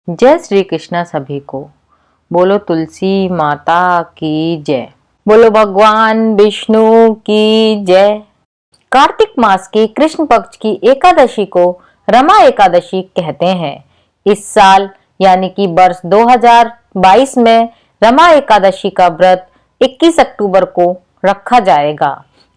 जय श्री कृष्णा सभी को। बोलो तुलसी माता की जय। बोलो भगवान विष्णु की जय। कार्तिक मास के कृष्ण पक्ष की एकादशी को रमा एकादशी कहते हैं। इस साल यानी कि वर्ष 2022 में रमा एकादशी का व्रत 21 अक्टूबर को रखा जाएगा।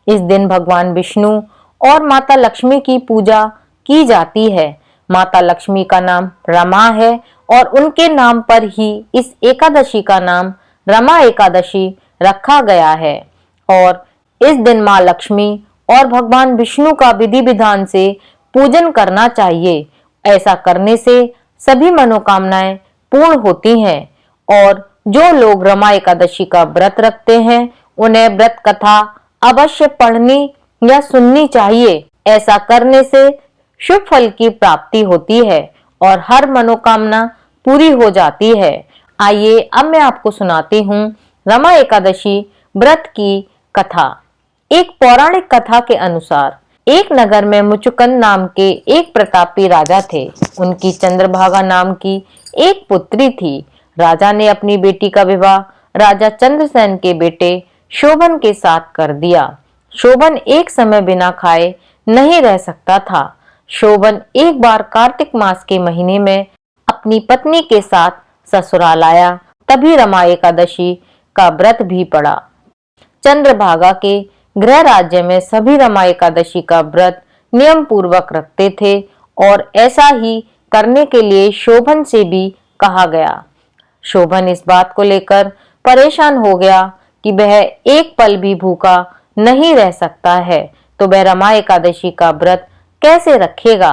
इस दिन भगवान विष्णु और माता लक्ष्मी की पूजा की जाती है। माता लक्ष्मी का नाम रमा है और उनके नाम पर ही इस एकादशी का नाम रमा एकादशी रखा गया है। और इस दिन माँ लक्ष्मी और भगवान विष्णु का विधि विधान से पूजन करना चाहिए। ऐसा करने से सभी मनोकामनाएं पूर्ण होती हैं। और जो लोग रमा एकादशी का व्रत रखते हैं उन्हें व्रत कथा अवश्य पढ़नी या सुननी चाहिए। ऐसा करने से शुभ फल की प्राप्ति होती है और हर मनोकामना पूरी हो जाती है। आइए अब मैं आपको सुनाती हूँ रमा एकादशी व्रत की कथा। एक पौराणिक कथा के अनुसार एक नगर में मुचुकुंद नाम के एक प्रतापी राजा थे। उनकी चंद्रभागा नाम की एक पुत्री थी। राजा ने अपनी बेटी का विवाह राजा चंद्रसेन के बेटे शोभन के साथ कर दिया। शोभन एक समय बिना खाए नहीं रह सकता था। शोभन एक बार कार्तिक मास के महीने में अपनी पत्नी के साथ ससुराल आया। तभी रमा एकादशी का व्रत भी पड़ा। चंद्रभागा के गृह राज्य में सभी रमा एकादशी का व्रत नियम पूर्वक रखते थे और ऐसा ही करने के लिए शोभन से भी कहा गया। शोभन इस बात को लेकर परेशान हो गया कि वह एक पल भी भूखा नहीं रह सकता है, तो वह रमा एकादशी का व्रत कैसे रखेगा।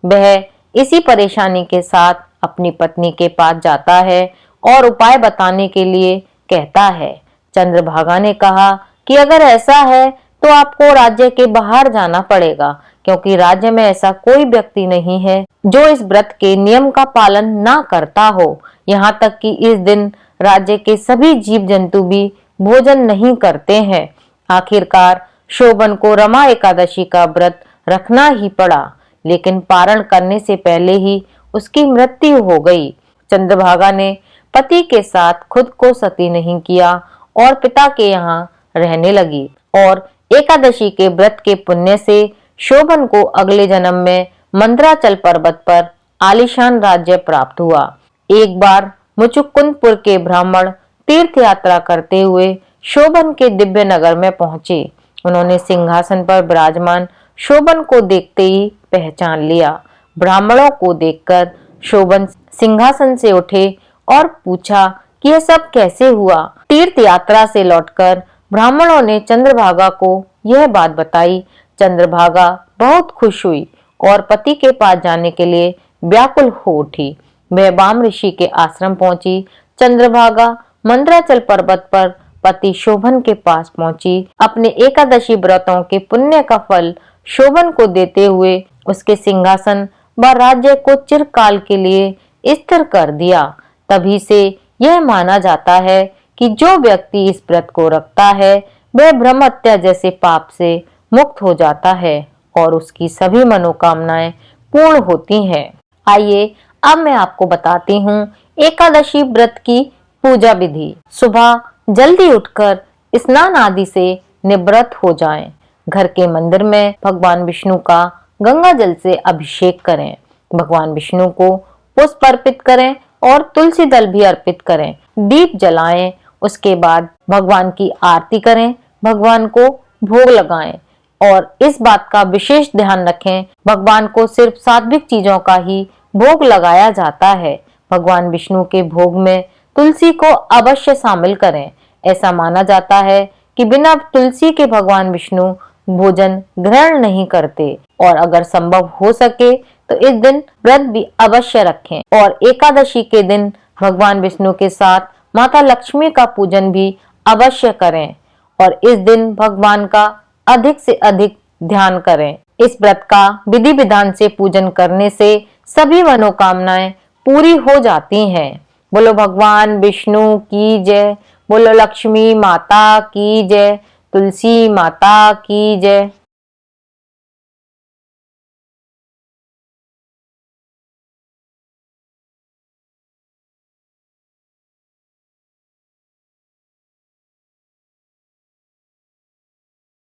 वह इसी परेशानी के साथ अपनी पत्नी के पास जाता है और उपाय बताने के लिए कहता है। चंद्रभागा ने कहा कि अगर ऐसा है तो आपको राज्य के बाहर जाना पड़ेगा, क्योंकि राज्य में ऐसा कोई व्यक्ति नहीं है जो इस व्रत के नियम का पालन ना करता हो। यहाँ तक कि इस दिन राज्य के सभी जीव जंतु भी भोजन नहीं करते हैं। आखिरकार शोभन को रमा एकादशी का व्रत रखना ही पड़ा, लेकिन पारण करने से पहले ही उसकी मृत्यु हो गई। चंद्रभागा ने पति के साथ खुद को सती नहीं किया और पिता के यहाँ रहने लगी। और एकादशी के व्रत के पुण्य से शोभन को अगले जन्म में मंदराचल पर्वत पर आलीशान राज्य प्राप्त हुआ। एक बार मुचुकुंदपुर के ब्राह्मण तीर्थ यात्रा करते हुए शोभन के दिव्य नगर में पहुंचे। उन्होंने सिंहासन पर विराजमान शोभन को देखते ही पहचान लिया। ब्राह्मणों को देखकर शोभन सिंहासन से उठे और पूछा कि यह सब कैसे हुआ। तीर्थ यात्रा से लौटकर ब्राह्मणों ने चंद्रभागा को यह बात बताई। चंद्रभागा बहुत खुश हुई और पति के पास जाने के लिए व्याकुल हो उठी। वह वाम ऋषि के आश्रम पहुंची। चंद्रभागा मंदराचल पर्वत पर पति शोभन के पास पहुंची। अपने एकादशी व्रतों के पुण्य का फल शोभन को देते हुए उसके सिंहासन व राज्य को चिरकाल के लिए स्थिर कर दिया। तभी से यह माना जाता है कि जो व्यक्ति इस व्रत को रखता है वह ब्रह्म हत्या जैसे पाप से मुक्त हो जाता है और उसकी सभी मनोकामनाएं पूर्ण होती हैं। आइए अब मैं आपको बताती हूँ एकादशी व्रत की पूजा विधि। सुबह जल्दी उठकर स्नान आदि से निवृत्त हो जाएं। घर के मंदिर में भगवान विष्णु का गंगा जल से अभिषेक करें। भगवान विष्णु को पुष्प अर्पित करें और तुलसी दल भी अर्पित करें। दीप जलाएं। उसके बाद भगवान की आरती करें, भगवान को भोग लगाएं। और इस बात का विशेष ध्यान रखें, भगवान को सिर्फ सात्विक चीजों का ही भोग लगाया जाता है। भगवान विष्णु के भोग में तुलसी को अवश्य शामिल करें। ऐसा माना जाता है कि बिना तुलसी के भगवान विष्णु भोजन ग्रहण नहीं करते। और अगर संभव हो सके तो इस दिन व्रत भी अवश्य रखें। और एकादशी के दिन भगवान विष्णु के साथ माता लक्ष्मी का पूजन भी अवश्य करें और इस दिन भगवान का अधिक से अधिक ध्यान करें। इस व्रत का विधि विधान से पूजन करने से सभी मनोकामनाएं पूरी हो जाती हैं। बोलो भगवान विष्णु की जय। बोलो लक्ष्मी माता की जय। तुलसी माता की जय।